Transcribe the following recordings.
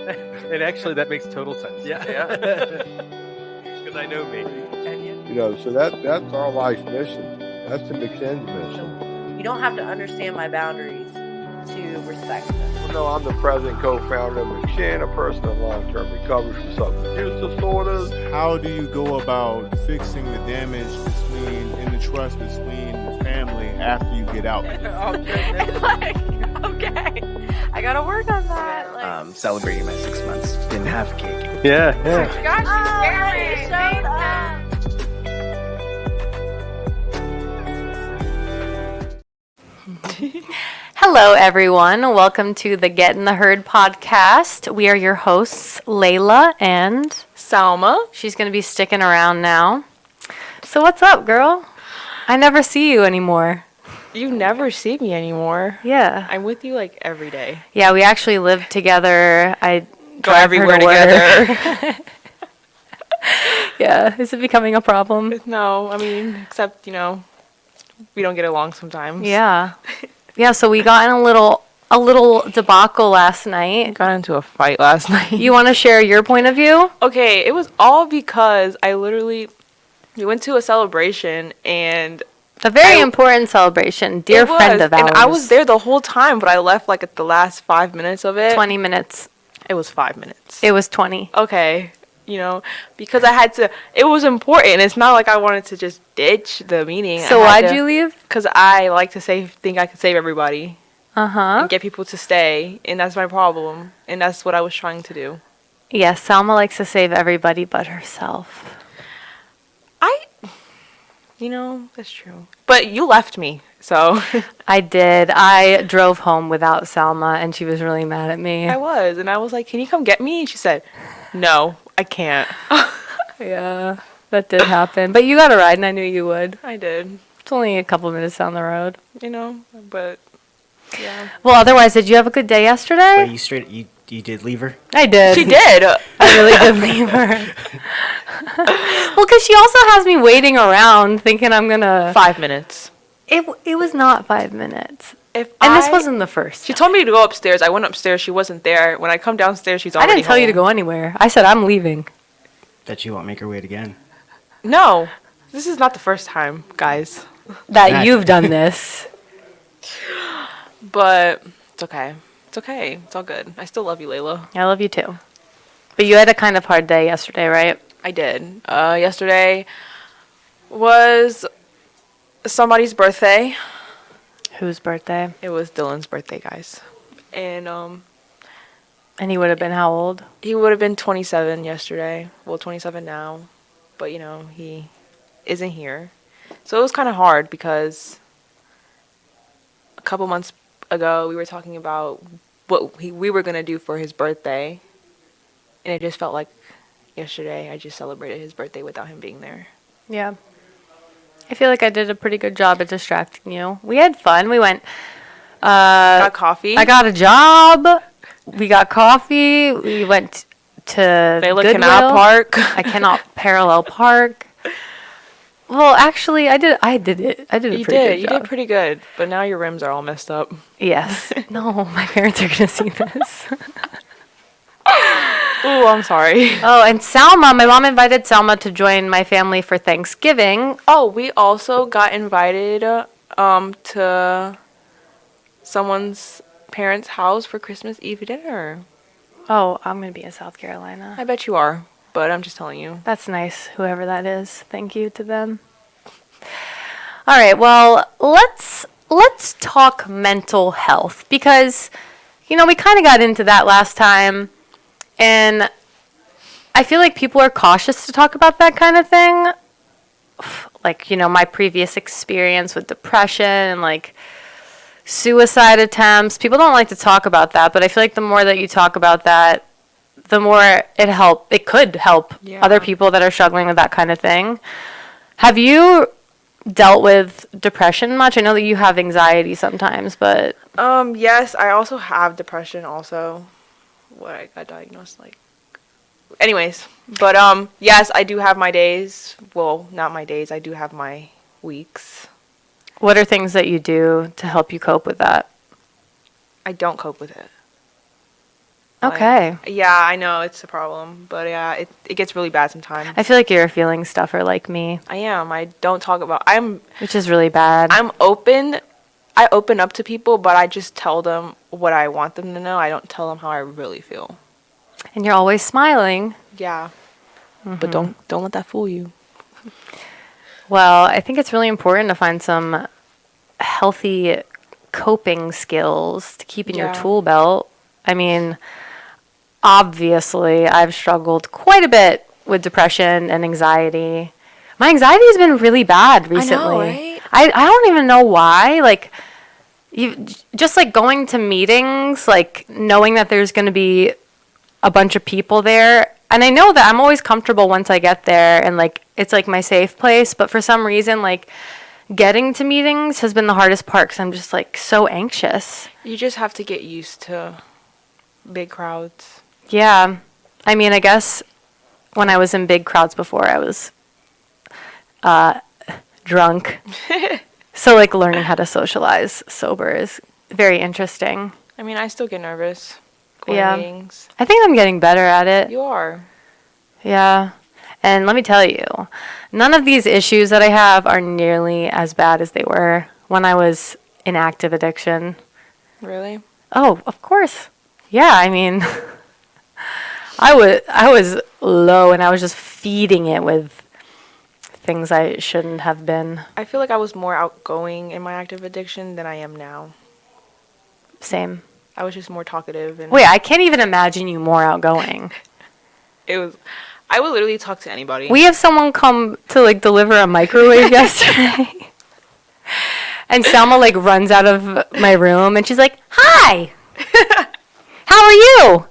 And actually, that makes total sense. Yeah. Because I know me. So that's our life's mission. That's the McSend's mission. You don't have to understand my boundaries to respect them. Well, no, I'm the president and co-founder of McShen, a person in long-term recovery from substance use disorders. How do you go about fixing the damage in the trust between the family after you get out? Okay, I gotta work on that. Celebrating my 6 months. Didn't have a cake. Yeah. Gosh, you showed up. Hello, everyone. Welcome to the Get in the Herd podcast. We are your hosts, Layla and Salma. She's going to be sticking around now. So what's up, girl? I never see you anymore. You never see me anymore. Yeah. I'm with you like every day. Yeah, we actually live together. I Go drive everywhere her to together. Yeah. Is it becoming a problem? No, I mean, except, we don't get along sometimes. Yeah. Yeah, so we got in a little debacle last night. Got into a fight last night. You want to share your point of view? Okay, it was all because we went to a celebration and A very important celebration. Dear friend of ours. And I was there the whole time, but I left like at the last 5 minutes of it. 20 minutes. It was 5 minutes. It was 20. Okay. Because I had to, it was important. It's not like I wanted to just ditch the meeting. So why'd you leave? Because I like to think I could save everybody. Uh-huh. And get people to stay. And that's my problem. And that's what I was trying to do. Yes, Salma likes to save everybody but herself. That's true. But you left me, so. I did. I drove home without Salma, and she was really mad at me. I was. And I was like, can you come get me? And she said, no, I can't. Yeah, that did happen. But you got a ride, and I knew you would. I did. It's only a couple minutes down the road. But, yeah. Well, otherwise, did you have a good day yesterday? Wait, you did leave her? I did. She did. I really did leave her. Well, because she also has me waiting around thinking I'm going to... 5 minutes. It was not 5 minutes. This wasn't the first. She told me to go upstairs. I went upstairs. She wasn't there. When I come downstairs, she's already I didn't tell you to home. go anywhere. I said I'm leaving. Bet you won't make her wait again. No. This is not the first time, guys. That you've done this. But it's okay. It's okay. It's all good. I still love you, Layla. I love you too. But you had a kind of hard day yesterday, right? I did. Yesterday was somebody's birthday. Whose birthday? It was Dylan's birthday, guys. And And he would have been how old? he would have been 27 yesterday. Well, 27 now. But, he isn't here. So it was kind of hard because a couple months ago we were talking about what we were going to do for his birthday. And it just felt like yesterday I just celebrated his birthday without him being there. Yeah. I feel like I did a pretty good job at distracting you. We had fun. We went... Got coffee. I got a job. We got coffee. We went to Layla Goodwill. cannot park. I cannot parallel park. Well, actually, I did it. I did a pretty good job. You did pretty good. But now your rims are all messed up. Yes. No, my parents are going to see this. Ooh, I'm sorry. Oh, and Salma, my mom invited Salma to join my family for Thanksgiving. Oh, we also got invited to someone's parents' house for Christmas Eve dinner. Oh, I'm going to be in South Carolina. I bet you are, but I'm just telling you. That's nice, whoever that is. Thank you to them. All right, well, let's talk mental health because, we kind of got into that last time, and I feel like people are cautious to talk about that kind of thing. Like, my previous experience with depression and, like, suicide attempts. People don't like to talk about that, but I feel like the more that you talk about that, the more it could help other people that are struggling with that kind of thing. Have you dealt with depression much? I know that you have anxiety sometimes, but... Yes, I also have depression also. What I got diagnosed, Anyways, but, yes, I do have my days. Well, not my days. I do have my weeks. What are things that you do to help you cope with that? I don't cope with it. Like, Okay. yeah, I know it's a problem, but yeah, it gets really bad sometimes. I feel like you're a feeling stuffer like me, I am. I don't talk about. which is really bad. I'm open. I open up to people, but I just tell them what I want them to know. I don't tell them how I really feel. And you're always smiling. Yeah. But don't let that fool you. Well, I think it's really important to find some healthy coping skills to keep in your Yeah. tool belt. I mean, obviously, I've struggled quite a bit with depression and anxiety. My anxiety has been really bad recently. right? I don't even know why. Like, just like going to meetings, like knowing that there's going to be a bunch of people there. And I know that I'm always comfortable once I get there and like it's like my safe place. But for some reason, like getting to meetings has been the hardest part because I'm just like so anxious. You just have to get used to big crowds. Yeah. I mean, I guess when I was in big crowds before, I was drunk. So like learning how to socialize sober is very interesting. I mean, I still get nervous going Yeah. to meetings. I think I'm getting better at it. You are. Yeah. And let me tell you, none of these issues that I have are nearly as bad as they were when I was in active addiction. Really? Oh, of course. Yeah, I mean, I was low and I was just feeding it with things I shouldn't have been. I feel like I was more outgoing in my active addiction than I am now. Same. I was just more talkative and Wait, I can't even imagine you more outgoing. I would literally talk to anybody. We have someone come to like deliver a microwave yesterday. And Selma like runs out of my room and she's like, "Hi. How are you?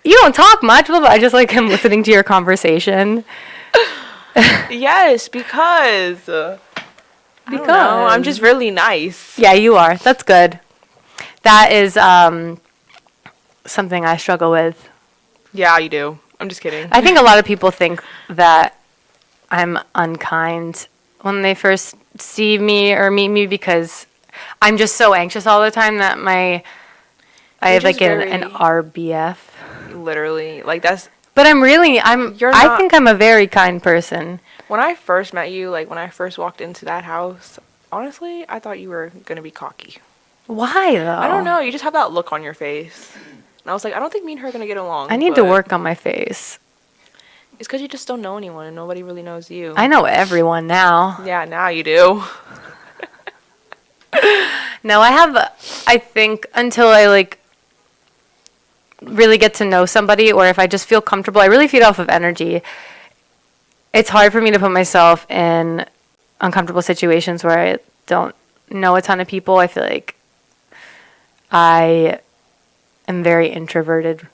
You don't talk much." Blah, blah. I just like am listening to your conversation. Yes, because I don't know, I'm just really nice. Yeah, you are. That's good. That is something I struggle with. Yeah, you do. I'm just kidding. I think a lot of people think that I'm unkind when they first see me or meet me because I'm just so anxious all the time that I have like an RBF. Literally, like that's. But I think I'm a very kind person. When I first met you, like when I first walked into that house, honestly, I thought you were gonna be cocky. Why though? I don't know. You just have that look on your face, and I was like, I don't think me and her are gonna get along. I need to work on my face. It's because you just don't know anyone, and nobody really knows you. I know everyone now. Yeah, now you do. No, I think until I like really get to know somebody or if I just feel comfortable, I really feed off of energy. It's hard for me to put myself in uncomfortable situations where I don't know a ton of people. I feel like I am very introverted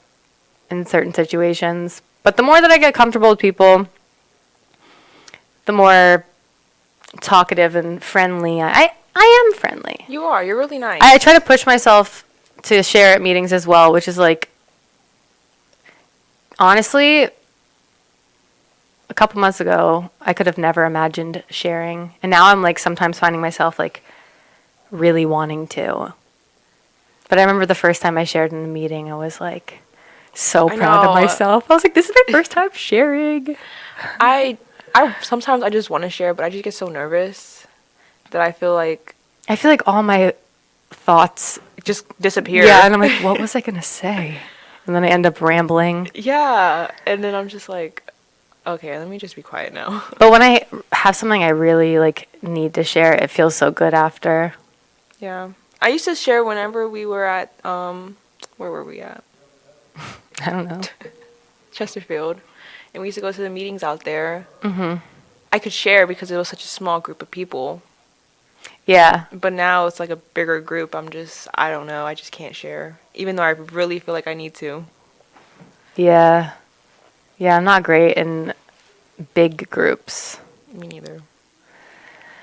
in certain situations. But the more that I get comfortable with people, the more talkative and friendly I am friendly. You are. You're really nice. I try to push myself to share at meetings as well, which is like, honestly, a couple months ago, I could have never imagined sharing. And now I'm like sometimes finding myself like really wanting to. But I remember the first time I shared in a meeting, I was like so proud of myself. I was like, this is my first time sharing. I sometimes I just want to share, but I just get so nervous that I feel like all my thoughts just disappear. Yeah, and I'm like, what was I going to say? And then I end up rambling. Yeah, and then I'm just like, okay, let me just be quiet now. But when I have something I really like need to share, it feels so good after. Yeah. I used to share whenever we were at where were we at? I don't know. Chesterfield. And we used to go to the meetings out there. Mhm. I could share because it was such a small group of people. Yeah. But now it's like a bigger group. I don't know. I just can't share. Even though I really feel like I need to. Yeah. Yeah, I'm not great in big groups. Me neither.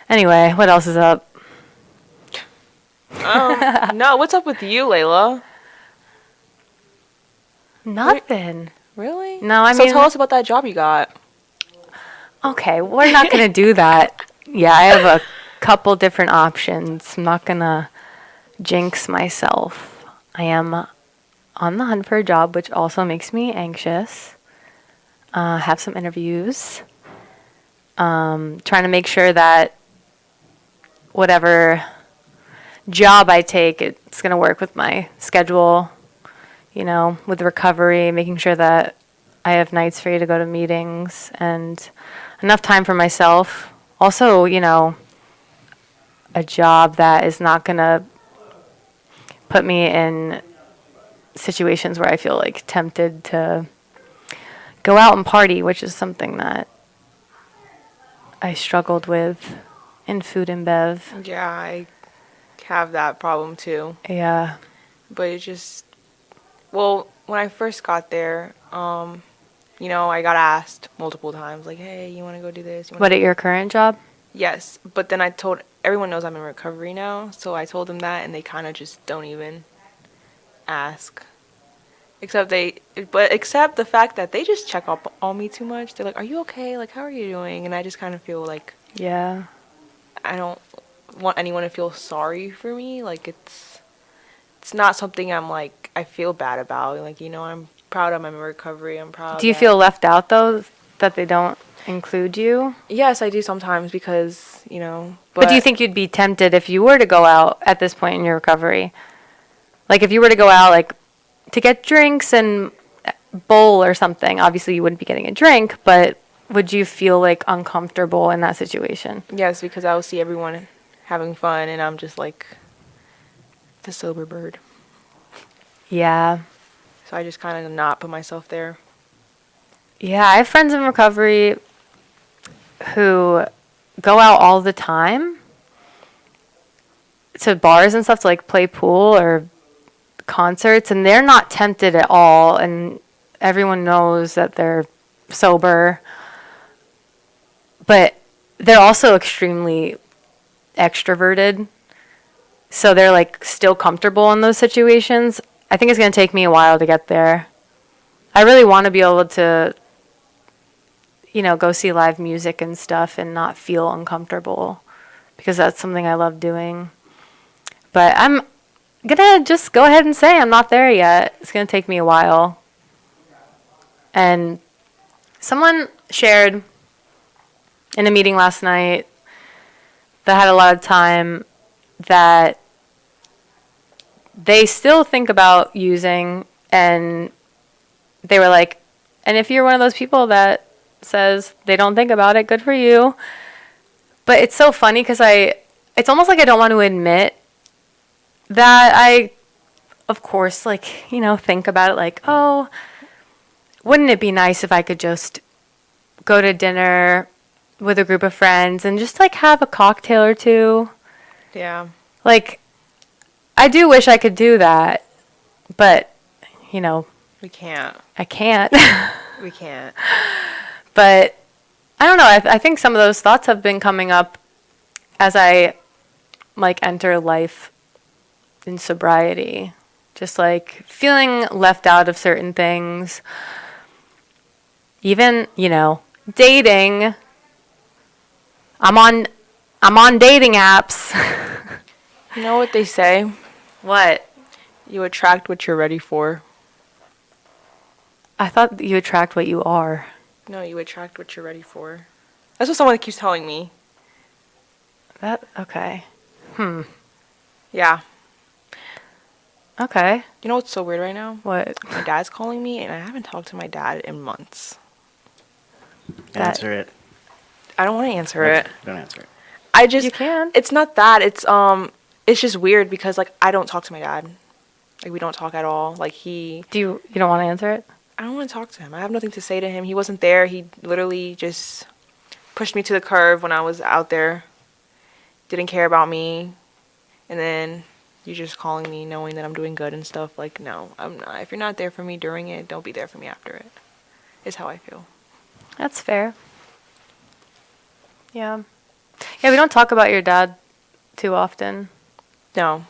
Anyway, what else is up? No, what's up with you, Layla? Nothing. Really? No, I so mean, tell us about that job you got. Okay, we're not going to do that. Yeah, I have a couple different options. I'm not going to jinx myself. I am on the hunt for a job, which also makes me anxious. Have some interviews. Trying to make sure that whatever job I take, it's going to work with my schedule, with recovery, making sure that I have nights free to go to meetings and enough time for myself. Also, a job that is not going to put me in situations where I feel like tempted to go out and party, which is something that I struggled with in food and bev. Yeah, I have that problem too. Yeah. But it just, well, when I first got there, I got asked multiple times, like, hey, you want to go do this? What, at your current job? Yes, but then I told, everyone knows I'm in recovery now, so I told them that, and they kind of just don't even ask. Except the fact that they just check up on me too much. They're like, are you okay? Like, how are you doing? And I just kind of feel like Yeah. I don't want anyone to feel sorry for me. Like, it's not something I'm like, I feel bad about. Like, I'm proud I'm in recovery. I'm proud. Do you feel left out, though, that they don't include you? Yes, I do sometimes because, But do you think you'd be tempted if you were to go out at this point in your recovery? Like, if you were to go out, like, to get drinks and bowl or something, obviously you wouldn't be getting a drink, but would you feel, like, uncomfortable in that situation? Yes, because I will see everyone having fun, and I'm just like the sober bird. Yeah. So I just kind of not put myself there. Yeah, I have friends in recovery who go out all the time to bars and stuff to, like, play pool or concerts, and they're not tempted at all, and everyone knows that they're sober, but they're also extremely extroverted, so they're, like, still comfortable in those situations. I think it's going to take me a while to get there. I really want to be able to go see live music and stuff and not feel uncomfortable, because that's something I love doing. But I'm gonna just go ahead and say I'm not there yet. It's gonna take me a while. And someone shared in a meeting last night that had a lot of time that they still think about using, and they were like, and if you're one of those people that says they don't think about it, good for you. But it's so funny because it's almost like I don't want to admit that I, of course, like, think about it, like, oh, wouldn't it be nice if I could just go to dinner with a group of friends and just, like, have a cocktail or two? Yeah. Like, I do wish I could do that, but, We can't. I can't. We can't. But I don't know. I think some of those thoughts have been coming up as I, like, enter life in sobriety. Just, like, feeling left out of certain things. Even, dating. I'm on dating apps. You know what they say? What? You attract what you're ready for. I thought you attract what you are. No, you attract what you're ready for. That's what someone keeps telling me. Okay. Yeah. Okay. You know what's so weird right now? What? My dad's calling me, and I haven't talked to my dad in months. Answer it. I don't want to answer it. Don't answer it. I just... You can. It's not that. It's just weird because, like, I don't talk to my dad. Like, we don't talk at all. Like, You don't want to answer it? I don't want to talk to him. I have nothing to say to him. He wasn't there. He literally just pushed me to the curb when I was out there. Didn't care about me. And then you're just calling me knowing that I'm doing good and stuff. Like, no, I'm not. If you're not there for me during it, don't be there for me after it. Is how I feel. That's fair. Yeah. Yeah, we don't talk about your dad too often. No,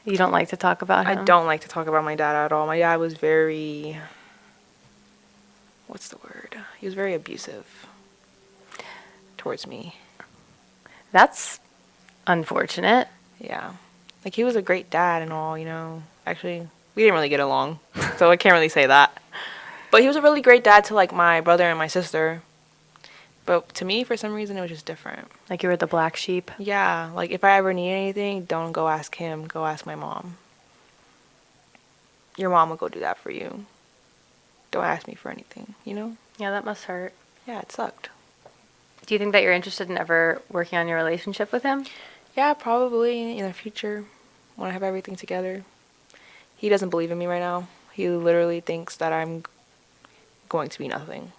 You don't like to talk about him? I don't like to talk about my dad at all. My dad was very... What's the word? He was very abusive towards me. That's unfortunate. Yeah. Like, he was a great dad and all, Actually, We didn't really get along, so I can't really say that. But he was a really great dad to, like, my brother and my sister. But to me, for some reason, it was just different. Like you were the black sheep. Yeah, like, if I ever need anything, don't go ask him. Go ask my mom. Your mom will go do that for you. Don't ask me for anything, you know? Yeah, that must hurt. Yeah, it sucked. Do you think that you're interested in ever working on your relationship with him? Yeah, probably in the future when I have everything together. He doesn't believe in me right now. He literally thinks that I'm going to be nothing.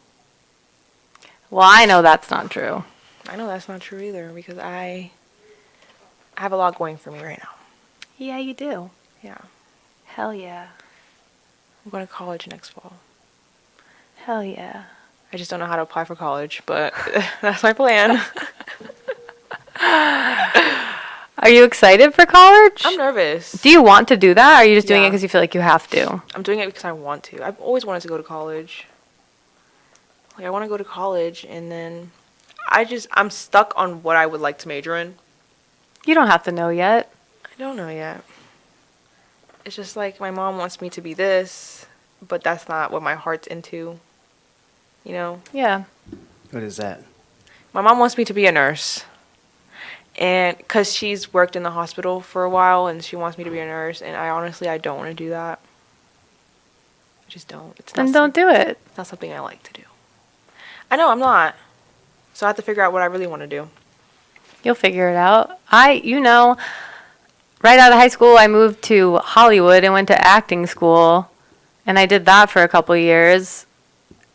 Well, I know that's not true. I know that's not true either because I have a lot going for me right now. Yeah, you do. Yeah. Hell yeah. I'm going to college next fall. Hell yeah. I just don't know how to apply for college, but that's my plan. Are you excited for college? I'm nervous. Do you want to do that, or are you just doing it Yeah. because you feel like you have to? I'm doing it because I want to. I've always wanted to go to college. Like, I want to go to college, and then I'm stuck on what I would like to major in. You don't have to know yet. I don't know yet. It's just like my mom wants me to be this, but that's not what my heart's into. You know? Yeah. What is that? My mom wants me to be a nurse. And because she's worked in the hospital for a while and she wants me to be a nurse, and I don't want to do that. I just don't. Then don't do it. It's not something I like to do. I know I'm not. So I have to figure out what I really want to do. You'll figure it out. Right out of high school, I moved to Hollywood and went to acting school. And I did that for a couple of years.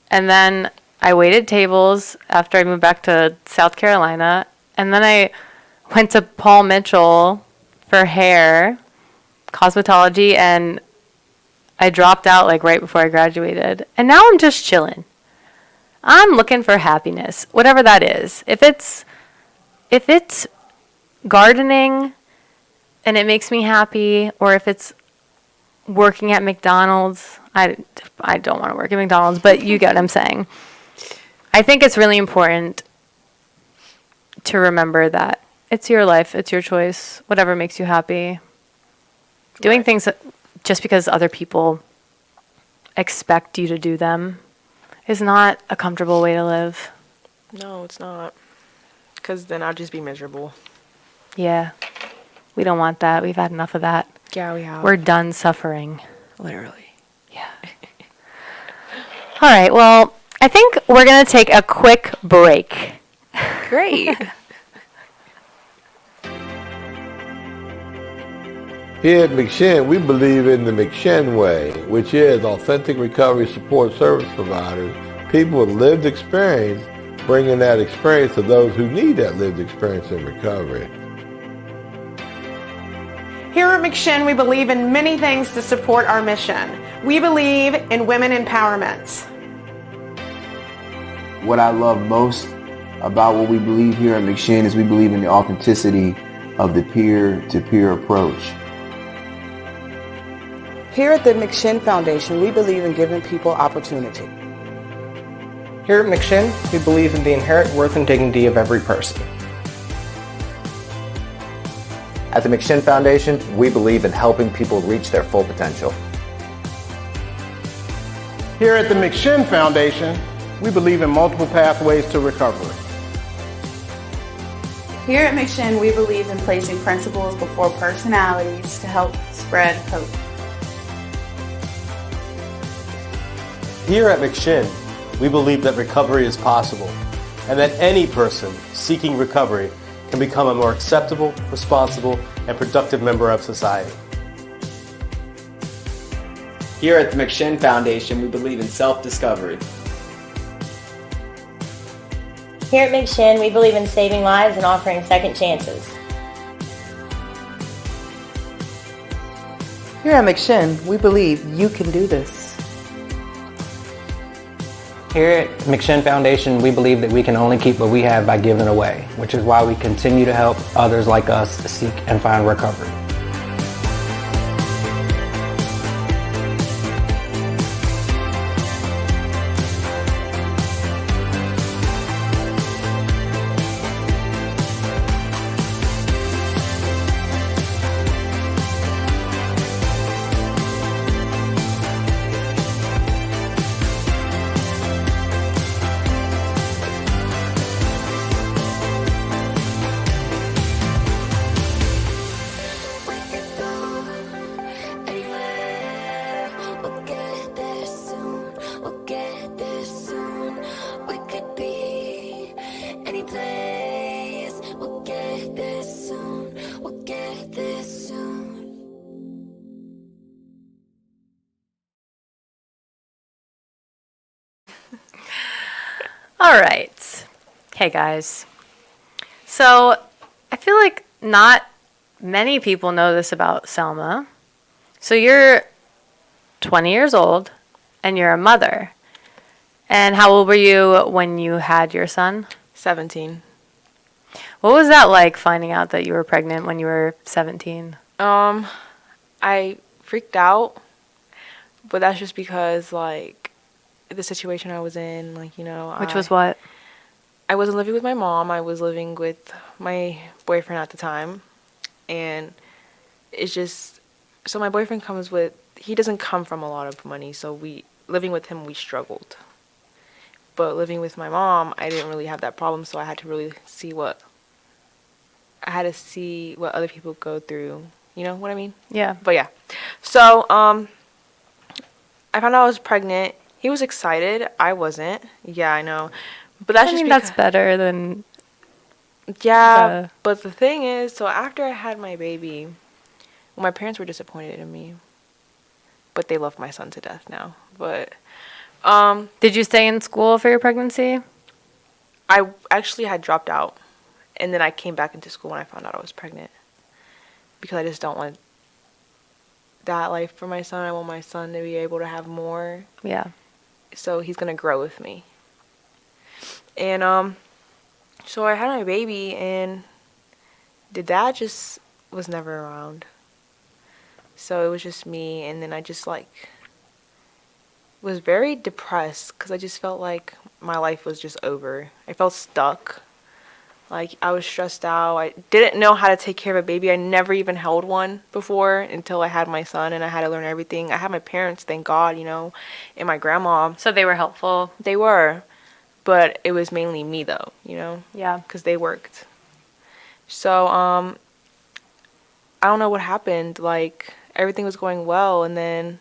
And then I waited tables after I moved back to South Carolina. And then I went to Paul Mitchell for hair, cosmetology, and I dropped out like right before I graduated. And now I'm just chilling. I'm looking for happiness, whatever that is. If it's gardening and it makes me happy, or if it's working at McDonald's, I don't want to work at McDonald's, but you get what I'm saying. I think it's really important to remember that it's your life, it's your choice, whatever makes you happy. Doing things just because other people expect you to do them is not a comfortable way to live. No, it's not. Because then I'll just be miserable. Yeah. We don't want that. We've had enough of that. Yeah, we have. We're done suffering. Literally. Yeah. All right. Well, I think we're going to take a quick break. Great. Here at McShin, we believe in the McShin way, which is authentic recovery support service providers, people with lived experience, bringing that experience to those who need that lived experience in recovery. Here at McShin, we believe in many things to support our mission. We believe in women empowerment. What I love most about what we believe here at McShin is we believe in the authenticity of the peer-to-peer approach. Here at the McShin Foundation, we believe in giving people opportunity. Here at McShin, we believe in the inherent worth and dignity of every person. At the McShin Foundation, we believe in helping people reach their full potential. Here at the McShin Foundation, we believe in multiple pathways to recovery. Here at McShin, we believe in placing principles before personalities to help spread hope. Here at McShin, we believe that recovery is possible and that any person seeking recovery can become a more acceptable, responsible, and productive member of society. Here at the McShin Foundation, we believe in self-discovery. Here at McShin, we believe in saving lives and offering second chances. Here at McShin, we believe you can do this. Here at McShin Foundation, we believe that we can only keep what we have by giving away, which is why we continue to help others like us seek and find recovery. We'll get there soon. We'll get there soon. All right. Hey, guys. So I feel like not many people know this about Selma. So you're 20 years old and you're a mother. And how old were you when you had your son? 17. What was that like, finding out that you were pregnant when you were 17? I freaked out, but that's just because, like, the situation I was in, like, you know. Which was what? I wasn't living with my mom. I was living with my boyfriend at the time. And it's just, so my boyfriend he doesn't come from a lot of money, so living with him, we struggled. But living with my mom, I didn't really have that problem, so I had to really see what other people go through. You know what I mean? Yeah. But yeah. So, I found out I was pregnant. He was excited. I wasn't. Yeah, I know. But that's that's better than... Yeah, but the thing is, so after I had my baby, well, my parents were disappointed in me. But they love my son to death now. But, Did you stay in school for your pregnancy? I actually had dropped out. And then I came back into school when I found out I was pregnant. Because I just don't want that life for my son. I want my son to be able to have more. Yeah. So he's going to grow with me. And, so I had my baby, and the dad just was never around. So it was just me, and then I just, like, was very depressed because I just felt like my life was just over. I felt stuck. Like, I was stressed out. I didn't know how to take care of a baby. I never even held one before until I had my son, and I had to learn everything. I had my parents, thank God, you know, and my grandma. So they were helpful? They were. But it was mainly me, though, you know? Yeah. Because they worked. So, I don't know what happened. Like, everything was going well, and then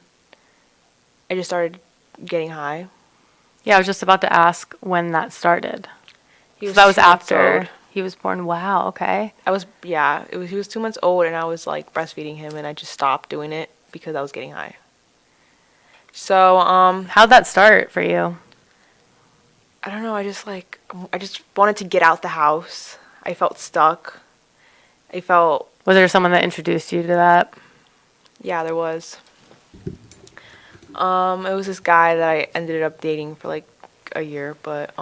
I just started getting high. Yeah, I was just about to ask when that started. He was that was 2 months after old. he was born. Wow, okay. He was 2 months old, and I was, like, breastfeeding him, and I just stopped doing it because I was getting high. So, how'd that start for you? I don't know, I just wanted to get out the house. I felt stuck. Was there someone that introduced you to that? Yeah, there was. It was this guy that I ended up dating for like a year, but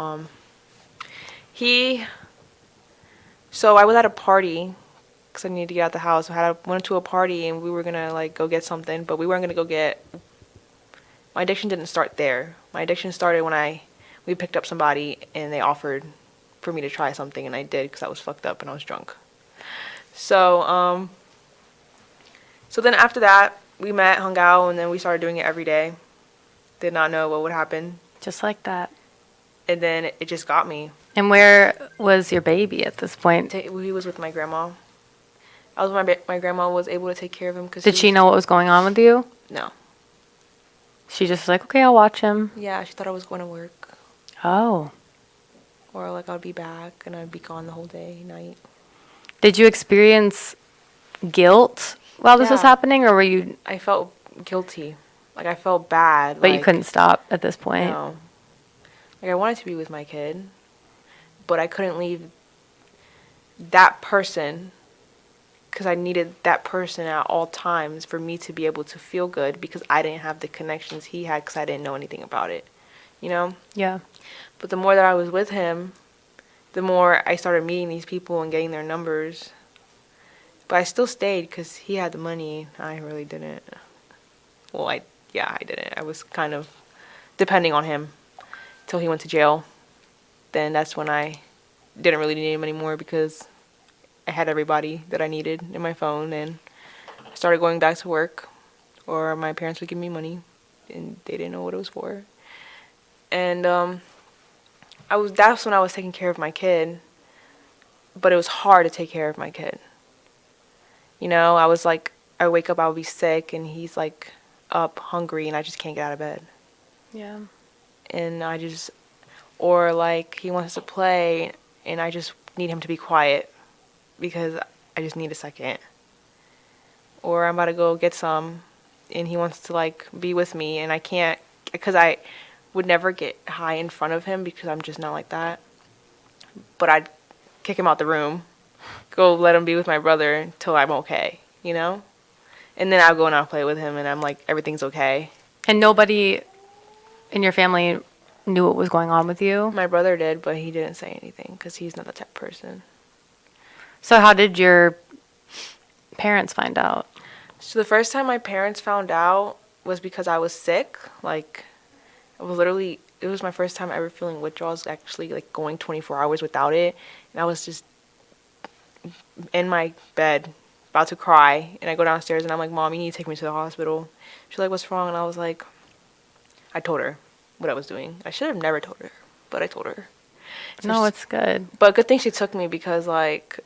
so I was at a party because I needed to get out the house. Went to a party and we were gonna like go get something, but we weren't gonna go get. My addiction didn't start there. My addiction started when we picked up somebody and they offered for me to try something, and I did because I was fucked up and I was drunk. So so then after that we met, hung out, and then we started doing it every day. Did not know what would happen. Just like that. And then it just got me. And where was your baby at this point? He was with my grandma. My grandma was able to take care of him. Did she know what was going on with you? No. She just was like, okay, I'll watch him. Yeah, she thought I was going to work. Oh. Or like I'd be back and I'd be gone the whole day, night. Did you experience guilt while this was happening, or were you... I felt guilty. Like, I felt bad. But you couldn't stop at this point? No. Like, I wanted to be with my kid, but I couldn't leave that person because I needed that person at all times for me to be able to feel good because I didn't have the connections he had because I didn't know anything about it, you know? Yeah. But the more that I was with him, the more I started meeting these people and getting their numbers. But I still stayed because he had the money. I really didn't. Well, I didn't. I was kind of depending on him till he went to jail. Then that's when I didn't really need him anymore because I had everybody that I needed in my phone, and I started going back to work, or my parents would give me money and they didn't know what it was for. And that's when I was taking care of my kid, but it was hard to take care of my kid. You know, I was like, I wake up, I would be sick, and he's like up hungry, and I just can't get out of bed. Yeah. And or like he wants to play, and I just need him to be quiet. because I just need a second. Or I'm about to go get some and he wants to like be with me and I can't because I would never get high in front of him because I'm just not like that. But I'd kick him out the room, go let him be with my brother until I'm okay, you know? And then I'll go and I'll play with him and I'm like, everything's okay. And nobody in your family knew what was going on with you? My brother did, but he didn't say anything because he's not the type of person. So how did your parents find out? So the first time my parents found out was because I was sick. Like, it was my first time ever feeling withdrawals, actually, like, going 24 hours without it. And I was just in my bed, about to cry. And I go downstairs, and I'm like, Mom, you need to take me to the hospital. She's like, what's wrong? And I was like, I told her what I was doing. I should have never told her, but I told her. So No, it's good. But good thing she took me because, like,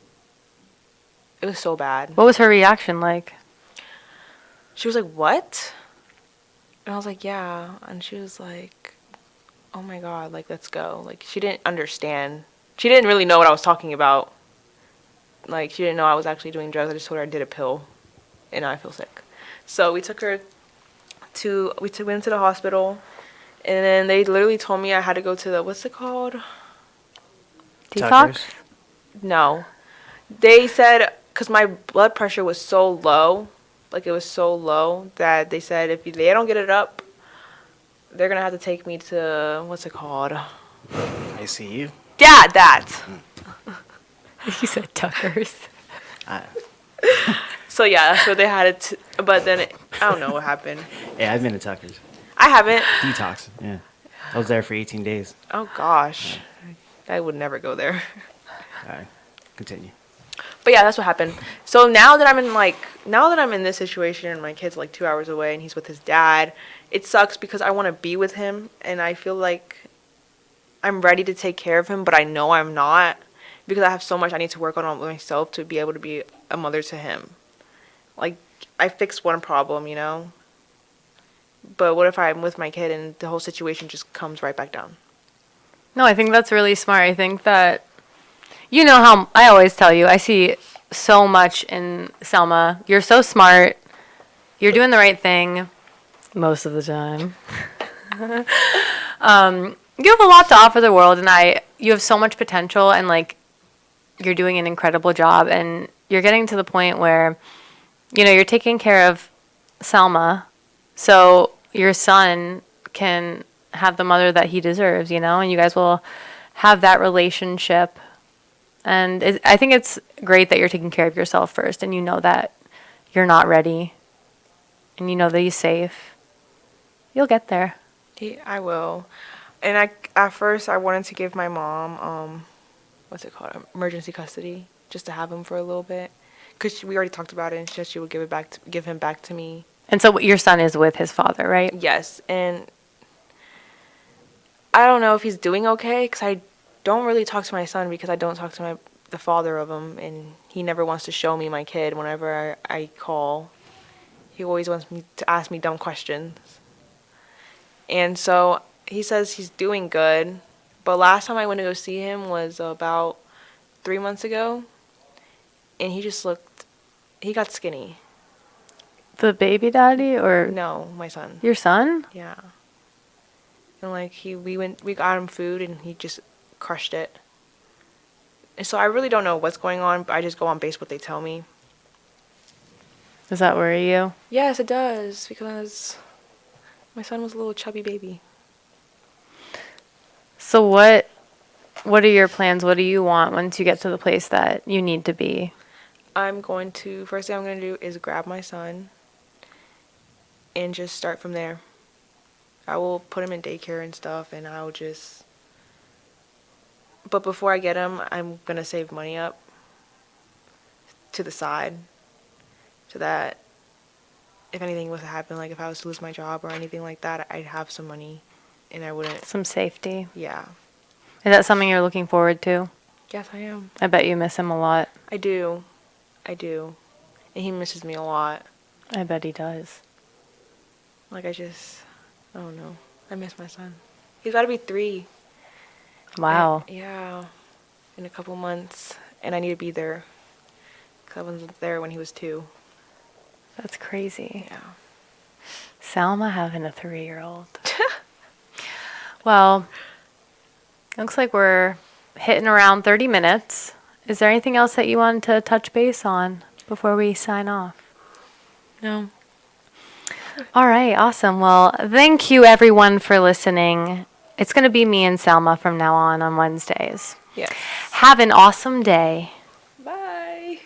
it was so bad. What was her reaction like? She was like, what? And I was like, yeah. And she was like, oh my God, like, let's go. Like, she didn't understand. She didn't really know what I was talking about. Like, she didn't know I was actually doing drugs. I just told her I did a pill and now I feel sick. So we went to the hospital and then they literally told me I had to go to the, what's it called? Detox? No. They said, because my blood pressure was so low, like it was so low that they said if they don't get it up, they're going to have to take me to, what's it called? I see you. Yeah, that. You said Tuckers. So yeah, that's what they had it but then I don't know what happened. Yeah, I've been to Tucker's. I haven't. Detox, yeah. I was there for 18 days. Oh gosh. I would never go there. All right, continue. But yeah, that's what happened. So now that I'm in this situation and my kid's like 2 hours away and he's with his dad, it sucks because I want to be with him and I feel like I'm ready to take care of him, but I know I'm not because I have so much I need to work on myself to be able to be a mother to him. Like, I fixed one problem, you know? But what if I'm with my kid and the whole situation just comes right back down? No, I think that's really smart. I think that, you know how I always tell you, I see so much in Selma. You're so smart. You're doing the right thing most of the time. You have a lot to offer the world, and you have so much potential, and like, you're doing an incredible job, and you're getting to the point where, you know, you're taking care of Selma, so your son can have the mother that he deserves, you know, and you guys will have that relationship. And I think it's great that you're taking care of yourself first, and you know that you're not ready, and you know that he's safe. You'll get there. I will. And at first I wanted to give my mom, what's it called, emergency custody, just to have him for a little bit, because we already talked about it, and she said she would give him back to me. And so your son is with his father, right? Yes, and I don't know if he's doing okay, because I don't really talk to my son because I don't talk to the father of him, and he never wants to show me my kid whenever I call. He always wants me to ask me dumb questions. And so he says he's doing good, but last time I went to go see him was about 3 months ago, and he got skinny. The baby daddy or? No, my son. Your son? Yeah. And like we got him food and he just crushed it. And so I really don't know what's going on, but I just go on base what they tell me. Does that worry you? Yes, it does, because my son was a little chubby baby. So what are your plans? What do you want once you get to the place that you need to be? First thing I'm going to do is grab my son and just start from there. I will put him in daycare and stuff, and but before I get him, I'm going to save money up to the side so that if anything was to happen, like if I was to lose my job or anything like that, I'd have some money and I wouldn't. Some safety. Yeah. Is that something you're looking forward to? Yes, I am. I bet you miss him a lot. I do. And he misses me a lot. I bet he does. Like, I don't know. I miss my son. He's got to be 3. Wow. Yeah. In a couple months. And I need to be there. 'Cause I wasn't there when he was 2. That's crazy. Yeah. Salma having a 3-year-old. Well, looks like we're hitting around 30 minutes. Is there anything else that you want to touch base on before we sign off? No. All right, awesome. Well, thank you everyone for listening. It's going to be me and Salma from now on Wednesdays. Yes. Have an awesome day. Bye.